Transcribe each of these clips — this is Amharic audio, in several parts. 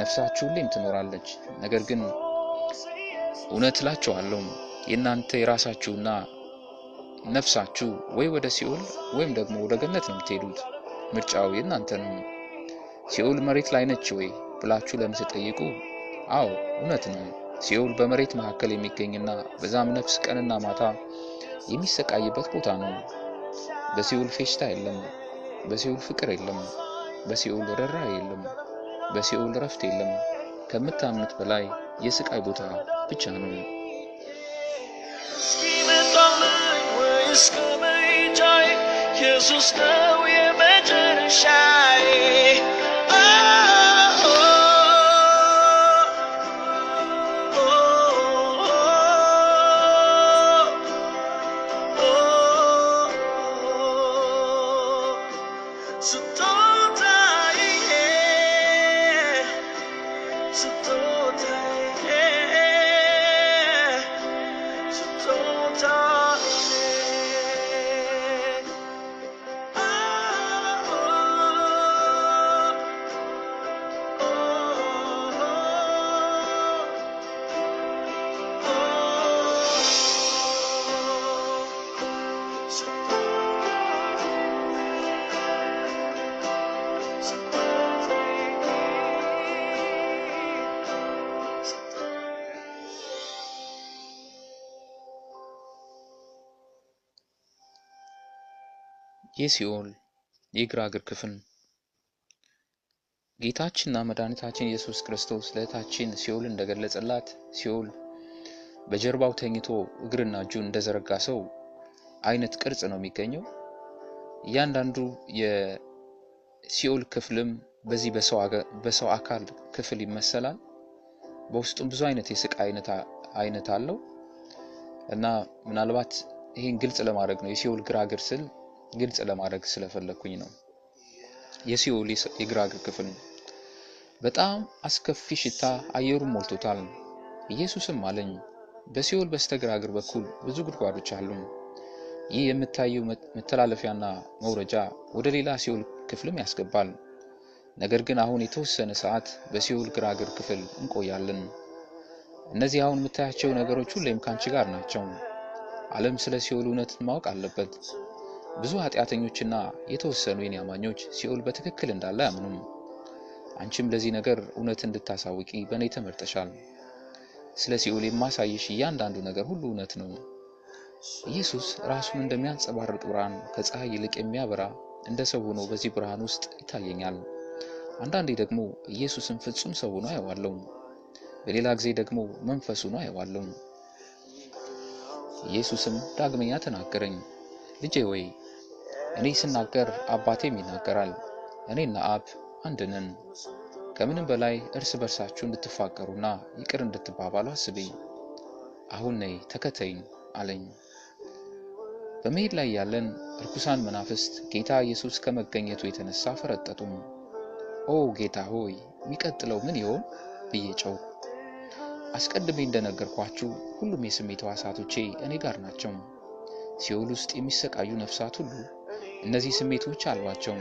ነፍሳችሁ ሁሌም ትኖራለች። ነገር ግን እውነት እላችኋለሁ የእናንተ የራሳችሁና ነፍሳችሁ ወይ ወደ ሲኦል ወይም ደግሞ ወደ ገነት ነው የምትሄዱት። ምርጫው የእናንተ ነው። ሲኦል መሬት ላይ ነች ወይ ብላችሁ ለምትጠይቁ አዎ እውነት ነው። ሲኦል በመሬት መካከል የሚገኝና በዛም ነፍስ ቀንና ማታ የሚሰቃይበት ቦታ ነው። በሲኦል ፌሽታ የለም፣ በሲኦል ፍቅር የለም፣ በሲኦል ርኅራኄ የለም፣ በሲኦል ረፍት የለም። ከምታምኑት በላይ የስቃይ ቦታ ብቻ ነው። ኢየሱስ ነው የመጨረሻዬ የሲኦል የግራግር ክፍል። ጌታችንና መድኃኒታችን ኢየሱስ ክርስቶስ ለእህታችን ሲኦል እንደገለጸላት ሲኦል በጀርባው ተኝቶ እግርና እጁን እንደዘረጋ ሰው አይነት ቅርጽ ነው የሚገኘው። እያንዳንዱ የሲኦል ክፍልም በዚህ በሰው አካል ክፍል ይመሰላል። በውስጡም ብዙ አይነት የስቃይ አይነት አለው እና ምናልባት ይሄን ግልጽ ለማድረግ ነው የሲኦል ግራግር ስል ግልጽ ለማድረግ ስለፈለኩኝ ነው። የሲኦል የግራግር ክፍል በጣም አስከፊ ሽታ አየሩን ሞልቶታል። ኢየሱስም አለኝ በሲኦል በስተግራግር በኩል ብዙ ጉድጓዶች አሉ። ይህ የምታየው መተላለፊያና መውረጃ ወደ ሌላ ሲኦል ክፍልም ያስገባል። ነገር ግን አሁን የተወሰነ ሰዓት በሲኦል ግራግር ክፍል እንቆያለን። እነዚህ አሁን የምታያቸው ነገሮች ሁሌም ካንቺ ጋር ናቸው። ዓለም ስለ ሲኦል እውነት ማወቅ አለበት። ብዙ ኃጢአተኞችና የተወሰኑ የኔ አማኞች ሲኦል በትክክል እንዳለ ያምኑም። አንቺም ለዚህ ነገር እውነት እንድታሳውቂ በእኔ ተመርጠሻል። ስለ ሲኦል የማሳይሽ እያንዳንዱ ነገር ሁሉ እውነት ነው። ኢየሱስ ራሱን እንደሚያንጸባርቅ ብርሃን ከፀሐይ ይልቅ የሚያበራ እንደ ሰው ሆኖ በዚህ ብርሃን ውስጥ ይታየኛል። አንዳንዴ ደግሞ ኢየሱስን ፍጹም ሰው ሆኖ አየዋለሁ። በሌላ ጊዜ ደግሞ መንፈስ ሆኖ አየዋለሁ። ኢየሱስም ዳግመኛ ተናገረኝ፣ ልጄ ወይ እኔ ስናገር አባቴም ይናገራል። እኔና አብ አንድ ነን። ከምንም በላይ እርስ በርሳችሁ እንድትፋቀሩና ይቅር እንድትባባሉ አስቢ። አሁን ነይ ተከተይኝ አለኝ። በመሄድ ላይ ያለን ርኩሳን መናፍስት ጌታ ኢየሱስ ከመገኘቱ የተነሳ ፈረጠጡ። ኦ ጌታ ሆይ የሚቀጥለው ምን ይሆን ብዬ ጮህ። አስቀድሜ እንደነገርኳችሁ ሁሉም የስሜት ሕዋሳቶቼ እኔ ጋር ናቸው። ሲኦል ውስጥ የሚሰቃዩ ነፍሳት ሁሉ እነዚህ ስሜቶች አሏቸው።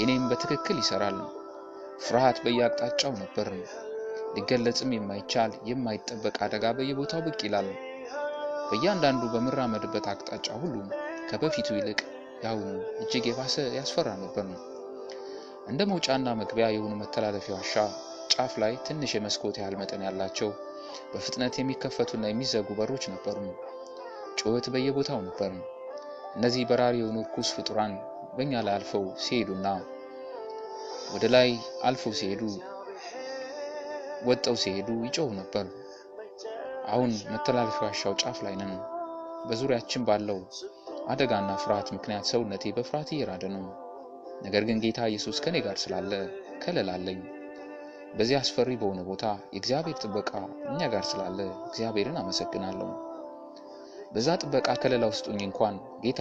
የኔም በትክክል ይሰራል። ፍርሃት በየአቅጣጫው ነበር። ሊገለጽም የማይቻል የማይጠበቅ አደጋ በየቦታው ብቅ ይላል። በእያንዳንዱ በመራመድበት አቅጣጫ ሁሉ ከበፊቱ ይልቅ ያሁኑ እጅግ የባሰ ያስፈራ ነበር። እንደ መውጫና መግቢያ የሆኑ መተላለፊያ ዋሻ ጫፍ ላይ ትንሽ የመስኮት ያህል መጠን ያላቸው በፍጥነት የሚከፈቱና የሚዘጉ በሮች ነበሩ። ጩኸት በየቦታው ነበር። እነዚህ በራሪ የሆኑ ርኩስ ፍጡራን በእኛ ላይ አልፈው ሲሄዱና ወደ ላይ አልፈው ሲሄዱ ወጣው ሲሄዱ ይጮሁ ነበር። አሁን መተላለፊያ ዋሻው ጫፍ ላይ ነን። በዙሪያችን ባለው አደጋና ፍርሃት ምክንያት ሰውነቴ በፍርሃት እየራደ ነው። ነገር ግን ጌታ ኢየሱስ ከኔ ጋር ስላለ ከለላለኝ። በዚህ አስፈሪ በሆነ ቦታ የእግዚአብሔር ጥበቃ እኛ ጋር ስላለ እግዚአብሔርን አመሰግናለሁ። በዛ ጥበቃ ከለላ ውስጥ እንኳን ጌታ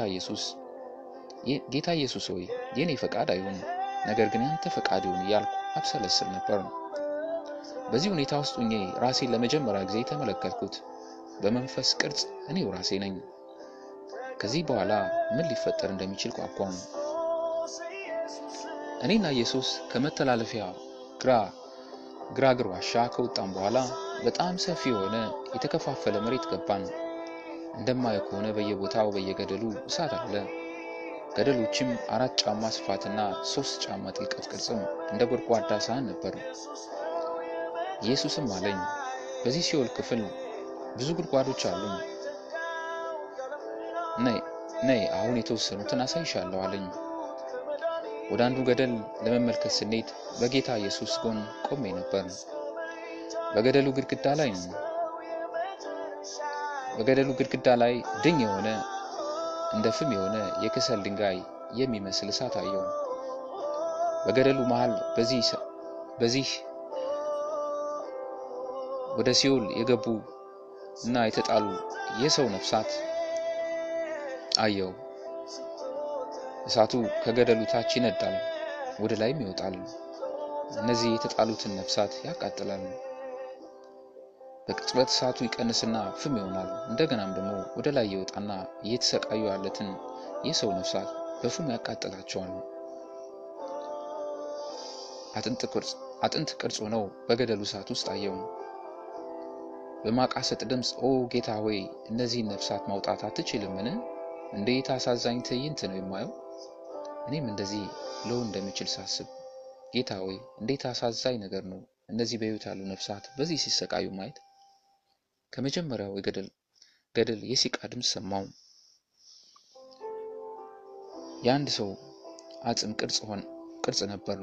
ኢየሱስ ሆይ የኔ ፈቃድ አይሁን ነገር ግን ያንተ ፈቃድ ይሁን እያልኩ አብሰለስል ነበር። በዚህ ሁኔታ ውስጥ ራሴን ለመጀመሪያ ጊዜ ተመለከትኩት። በመንፈስ ቅርጽ እኔው ራሴ ነኝ። ከዚህ በኋላ ምን ሊፈጠር እንደሚችል ቋቋም። እኔና ኢየሱስ ከመተላለፊያ ግራ ግራግር ዋሻ ከወጣን በኋላ በጣም ሰፊ የሆነ የተከፋፈለ መሬት ገባን። እንደማየው ከሆነ በየቦታው በየገደሉ እሳት አለ። ገደሎችም 4 ጫማ ስፋትና 3 ጫማ ጥልቀት ቅርጽም እንደ ጎድጓዳ ሳህን ነበር። ኢየሱስም አለኝ፣ በዚህ ሲኦል ክፍል ብዙ ጉድጓዶች አሉ። ነይ አሁን የተወሰኑትን አሳይሻለሁ አለኝ። ወደ አንዱ ገደል ለመመልከት ስንሄድ በጌታ ኢየሱስ ጎን ቆሜ ነበር። በገደሉ ግድግዳ ላይ ድኝ የሆነ እንደ ፍም የሆነ የከሰል ድንጋይ የሚመስል እሳት አየሁ። በገደሉ መሃል በዚህ ወደ ሲኦል የገቡ እና የተጣሉ የሰው ነፍሳት አየሁ። እሳቱ ከገደሉ ታች ይነዳል፣ ወደ ላይም ይወጣል። እነዚህ የተጣሉትን ነፍሳት ያቃጥላል። በቅጽበት እሳቱ ይቀንስና ፍም ይሆናል። እንደገናም ደግሞ ወደ ላይ ይወጣና እየተሰቃዩ ያሉትን የሰው ነፍሳት በፍም ያቃጥላቸዋል። አጥንት ቅርጽ ሆነው በገደሉ እሳት ውስጥ አየሁ። በማቃሰት ድምፅ ኦ ጌታ ሆይ እነዚህን ነፍሳት ማውጣት አትችልምን? እንዴት አሳዛኝ ትዕይንት ነው የማየው። እኔም እንደዚህ ልሆን እንደምችል ሳስብ ጌታ ሆይ እንዴት አሳዛኝ ነገር ነው እነዚህ በሕይወት ያሉ ነፍሳት በዚህ ሲሰቃዩ ማየት። ከመጀመሪያው ገደል የሲቃ ድምፅ ሰማሁ። የአንድ ሰው አጽም ቅርጽ ነበር።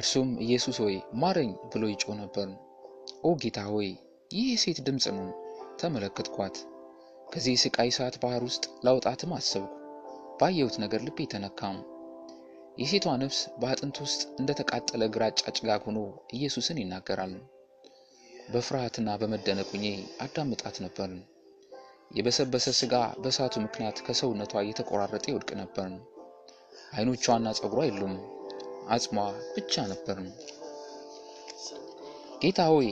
እርሱም ኢየሱስ ሆይ ማረኝ ብሎ ይጮህ ነበር። ኦ ጌታ ሆይ ይህ የሴት ድምፅ ነው። ተመለከትኳት። ከዚህ ስቃይ እሳት ባህር ውስጥ ላውጣትም አሰብኩ። ባየሁት ነገር ልቤ ተነካም። የሴቷ ነፍስ በአጥንት ውስጥ እንደተቃጠለ ግራጫ ጭጋግ ሆኖ ኢየሱስን ይናገራል። በፍርሃትና በመደነቅ ሆኜ አዳምጣት ነበር። የበሰበሰ ስጋ በእሳቱ ምክንያት ከሰውነቷ እየተቆራረጠ ይወድቅ ነበር። አይኖቿና ጸጉሯ የሉም፣ አጽሟ ብቻ ነበር። ጌታ ሆይ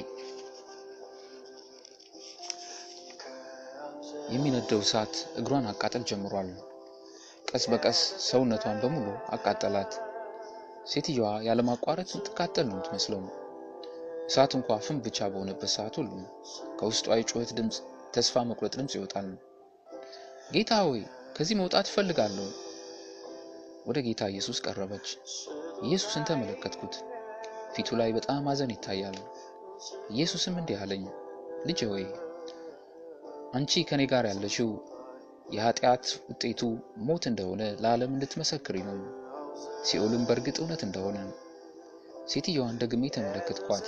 የሚነደው እሳት እግሯን አቃጠል ጀምሯል። ቀስ በቀስ ሰውነቷን በሙሉ አቃጠላት። ሴትዮዋ ያለማቋረጥ ትቃጠል ነው የምትመስለው። እሳት እንኳን ፍም ብቻ በሆነበት ሰዓት ሁሉ ከውስጧ የጩኸት ድምፅ፣ ተስፋ መቁረጥ ድምፅ ይወጣል። ጌታ ሆይ ከዚህ መውጣት እፈልጋለሁ። ወደ ጌታ ኢየሱስ ቀረበች። ኢየሱስን ተመለከትኩት። ፊቱ ላይ በጣም ሐዘን ይታያል። ኢየሱስም እንዲህ አለኝ፣ ልጄ ሆይ አንቺ ከኔ ጋር ያለሽው የኃጢአት ውጤቱ ሞት እንደሆነ ለዓለም እንድትመሰክሪ ነው። ሲኦልም በእርግጥ እውነት እንደሆነ። ሴትዮዋን ደግሜ ተመለከትኳት።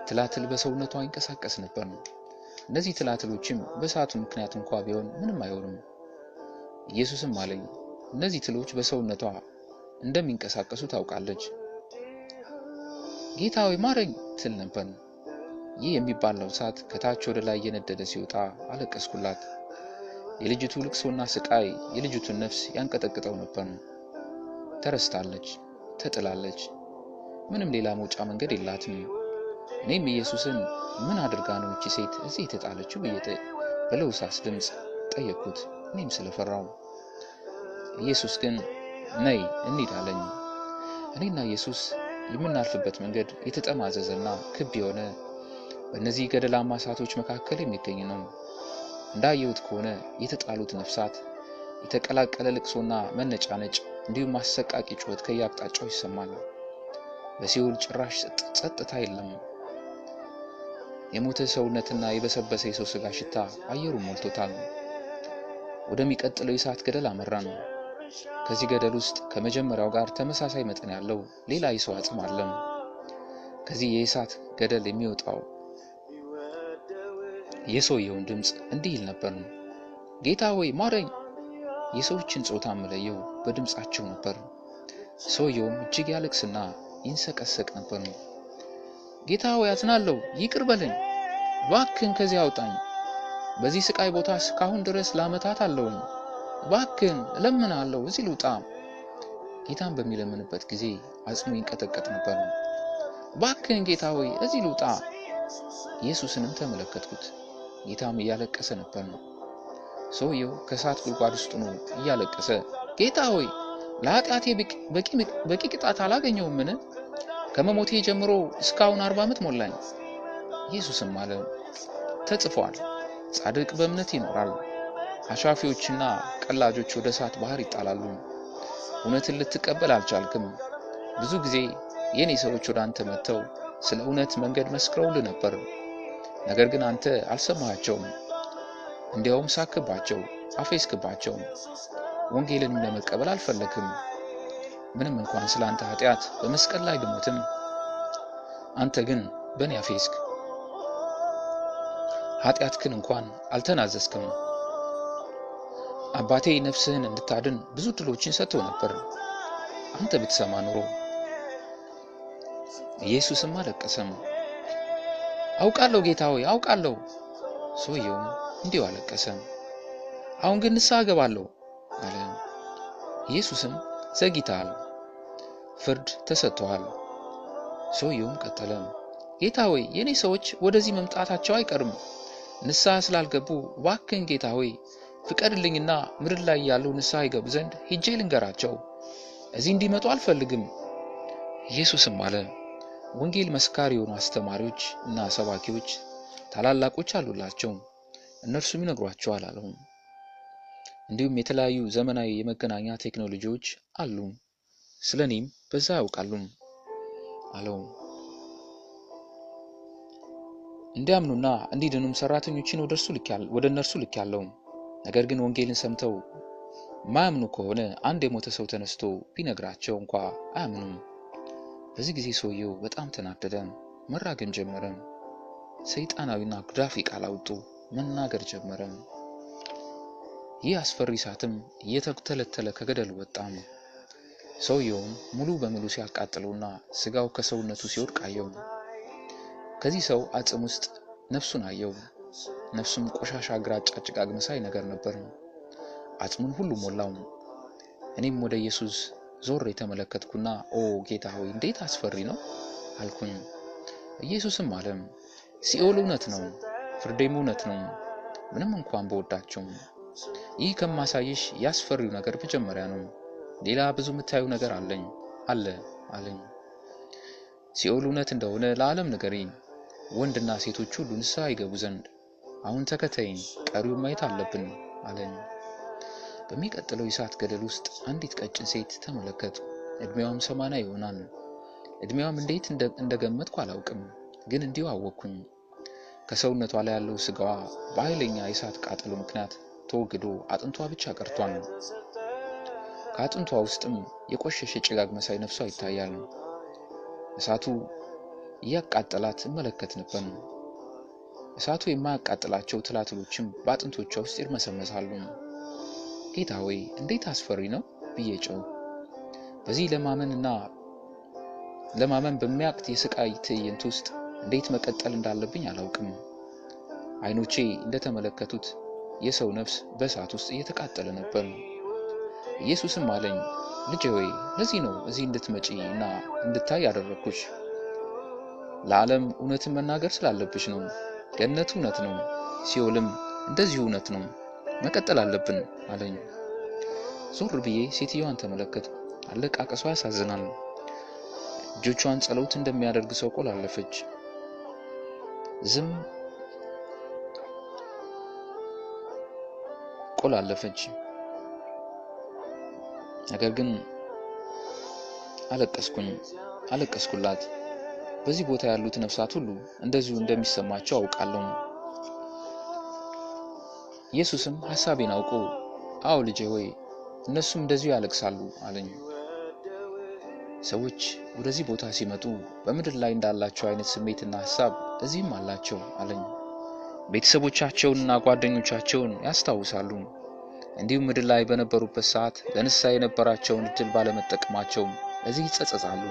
ትላትል በሰውነቷ ይንቀሳቀስ ነበር። እነዚህ ትላትሎችም በእሳቱ ምክንያት እንኳን ቢሆን ምንም አይሆንም። ኢየሱስም አለኝ፣ እነዚህ ትሎች በሰውነቷ እንደሚንቀሳቀሱ ታውቃለች። ጌታ ሆይ ማረኝ ትል ነበር። ይህ የሚባለው እሳት ከታች ወደ ላይ እየነደደ ሲወጣ አለቀስኩላት። የልጅቱ ልቅሶና ስቃይ የልጅቱን ነፍስ ያንቀጠቅጠው ነበር። ተረስታለች፣ ተጥላለች። ምንም ሌላ መውጫ መንገድ የላትም። እኔም ኢየሱስን ምን አድርጋ ነው እቺ ሴት እዚህ የተጣለችው ብዬ በለውሳስ ድምፅ ጠየቅኩት። እኔም ስለፈራው። ኢየሱስ ግን ነይ እንሂድ አለኝ። እኔና ኢየሱስ የምናልፍበት መንገድ የተጠማዘዘና ክብ የሆነ በእነዚህ ገደላማ እሳቶች መካከል የሚገኝ ነው። እንዳየሁት ከሆነ የተጣሉት ነፍሳት የተቀላቀለ ልቅሶና መነጫነጭ እንዲሁም አሰቃቂ ጩኸት ከየአቅጣጫው ይሰማል። በሲኦል ጭራሽ ጸጥታ የለም። የሞተ ሰውነትና የበሰበሰ የሰው ስጋ ሽታ አየሩን ሞልቶታል። ወደሚቀጥለው የእሳት ገደል አመራን። ከዚህ ገደል ውስጥ ከመጀመሪያው ጋር ተመሳሳይ መጠን ያለው ሌላ የሰው አጽም አለ። ከዚህ የእሳት ገደል የሚወጣው የሰውየውን ድምፅ እንዲህ ይል ነበር፣ ጌታ ሆይ ማረኝ። የሰዎችን ጾታ መለየው በድምጻቸው ነበር። ሰውየውም እጅግ ያለቅስና ይንሰቀሰቅ ነበር። ጌታ ሆይ አዝናለሁ፣ ይቅር በለኝ፣ እባክህን ከዚህ አውጣኝ። በዚህ ስቃይ ቦታ እስካሁን ድረስ ለዓመታት አለሁኝ። እባክህን እለምናለሁ፣ እዚህ ልውጣ። ጌታን በሚለምንበት ጊዜ አጽሙ ይንቀጠቀጥ ነበር። እባክህን ጌታ ሆይ እዚህ ልውጣ። ኢየሱስንም ተመለከትኩት። ጌታም እያለቀሰ ነበር። ሰውየው ከእሳት ጉድጓድ ውስጥ ሆኖ እያለቀሰ ጌታ ሆይ ለኃጢአቴ በቂ ቅጣት አላገኘውምን? ከመሞቴ ጀምሮ እስካሁን 40 ዓመት ሞላኝ። ኢየሱስም አለ፣ ተጽፏል፣ ጻድቅ በእምነት ይኖራል። አሻፊዎችና ቀላጆች ወደ እሳት ባህር ይጣላሉ። እውነትን ልትቀበል አልቻልክም። ብዙ ጊዜ የኔ ሰዎች ወደ አንተ መጥተው ስለ እውነት መንገድ መስክረውልህ ነበር። ነገር ግን አንተ አልሰማሃቸውም። እንዲያውም ሳክባቸው፣ አፌዝክባቸው። ወንጌልን ለመቀበል አልፈለክም። ምንም እንኳን ስለ አንተ ኃጢአት በመስቀል ላይ ብሞትም አንተ ግን በእኔ አፌዝክ። ኃጢአትህን እንኳን አልተናዘዝክም። አባቴ ነፍስህን እንድታድን ብዙ ድሎችን ሰጥቶ ነበር። አንተ ብትሰማ ኖሮ። ኢየሱስም አለቀሰም። አውቃለሁ ጌታ ሆይ አውቃለሁ። ሰውየውም እንዲሁ አለቀሰ። አሁን ግን ንስሐ እገባለሁ አለ። ኢየሱስም ዘግይተሃል፣ ፍርድ ተሰጥቷል። ሰውየውም ቀጠለ፣ ጌታ ሆይ የኔ ሰዎች ወደዚህ መምጣታቸው አይቀርም። ንስሐ ስላልገቡ እባክህን ጌታ ሆይ ፍቀድልኝና ምድር ላይ ያሉ ንስሐ ይገቡ ዘንድ ሄጄ ልንገራቸው። እዚህ እንዲመጡ አልፈልግም። ኢየሱስም አለ፣ ወንጌል መስካሪ የሆኑ አስተማሪዎች እና ሰባኪዎች ታላላቆች አሉላቸው፣ እነርሱም ይነግሯቸዋል አለው። እንዲሁም የተለያዩ ዘመናዊ የመገናኛ ቴክኖሎጂዎች አሉ፣ ስለኔም በዛ ያውቃሉ አለው። እንዲያምኑና እንዲድኑም ሰራተኞችን ወደ እነርሱ ልኬያለሁ። ነገር ግን ወንጌልን ሰምተው ማያምኑ ከሆነ አንድ የሞተ ሰው ተነስቶ ቢነግራቸው እንኳ አያምኑም። በዚህ ጊዜ ሰውየው በጣም ተናደደ፣ መራገም ጀመረ። ሰይጣናዊና ጉዳፊ ቃል አውጡ መናገር ጀመረ። ይህ አስፈሪ እሳትም እየተተለተለ ከገደል ወጣ። ሰውየውም ሙሉ በሙሉ ሲያቃጥለውና ስጋው ከሰውነቱ ሲወድቅ አየው። ከዚህ ሰው አጽም ውስጥ ነፍሱን አየው። ነፍሱም ቆሻሻ ግራጫ ጭጋግ መሳይ ነገር ነበር። አጽሙን ሁሉ ሞላው። እኔም ወደ ኢየሱስ ዞር የተመለከትኩና ኦ ጌታ ሆይ እንዴት አስፈሪ ነው አልኩኝ። ኢየሱስም አለ፣ ሲኦል እውነት ነው፣ ፍርዴም እውነት ነው፣ ምንም እንኳን በወዳቸው። ይህ ከማሳይሽ ያስፈሪው ነገር መጀመሪያ ነው። ሌላ ብዙ የምታዩ ነገር አለኝ። ሲኦል እውነት እንደሆነ ለዓለም ንገሪኝ። ወንድና ሴቶች ሁሉ ንስሐ ይገቡ ዘንድ አሁን ተከተይኝ፣ ቀሪውን ማየት አለብን አለኝ። በሚቀጥለው የእሳት ገደል ውስጥ አንዲት ቀጭን ሴት ተመለከቱ። እድሜዋም 80 ይሆናል። እድሜዋም እንዴት እንደገመትኩ አላውቅም፣ ግን እንዲሁ አወቅኩኝ። ከሰውነቷ ላይ ያለው ስጋዋ በኃይለኛ የእሳት ቃጠሎ ምክንያት ተወግዶ አጥንቷ ብቻ ቀርቷል። ከአጥንቷ ውስጥም የቆሸሸ ጭጋግ መሳይ ነፍሷ ይታያል። እሳቱ እያቃጠላት እመለከት ነበር። እሳቱ የማያቃጥላቸው ትላትሎችም በአጥንቶቿ ውስጥ ይርመሰመሳሉ። ጌታ ሆይ እንዴት አስፈሪ ነው ብዬ ጮህ። በዚህ ለማመን በሚያቅት የስቃይ ትዕይንት ውስጥ እንዴት መቀጠል እንዳለብኝ አላውቅም። አይኖቼ እንደተመለከቱት የሰው ነፍስ በእሳት ውስጥ እየተቃጠለ ነበር። ኢየሱስም አለኝ፣ ልጄ ሆይ ለዚህ ነው እዚህ እንድትመጪና እንድታይ ያደረኩሽ። ለዓለም እውነትን መናገር ስላለብሽ ነው። ገነት እውነት ነው፣ ሲኦልም እንደዚሁ እውነት ነው። መቀጠል አለብን አለኝ። ዞር ብዬ ሴትዮዋን ተመለከትኩ። አለቃቀሷ ያሳዝናል። እጆቿን ጸሎት እንደሚያደርግ ሰው ቆላለፈች። ነገር ግን አለቀስኩላት። በዚህ ቦታ ያሉት ነፍሳት ሁሉ እንደዚሁ እንደሚሰማቸው አውቃለሁ። ኢየሱስም ሐሳቤን አውቆ አዎ ልጄ ሆይ እነሱም እንደዚሁ ያለቅሳሉ አለኝ። ሰዎች ወደዚህ ቦታ ሲመጡ በምድር ላይ እንዳላቸው አይነት ስሜትና ሐሳብ እዚህም አላቸው አለኝ። ቤተሰቦቻቸውንና ጓደኞቻቸውን ያስታውሳሉ። እንዲሁም ምድር ላይ በነበሩበት ሰዓት ለንስሐ የነበራቸውን እድል ባለመጠቀማቸው እዚህ ይጸጸታሉ።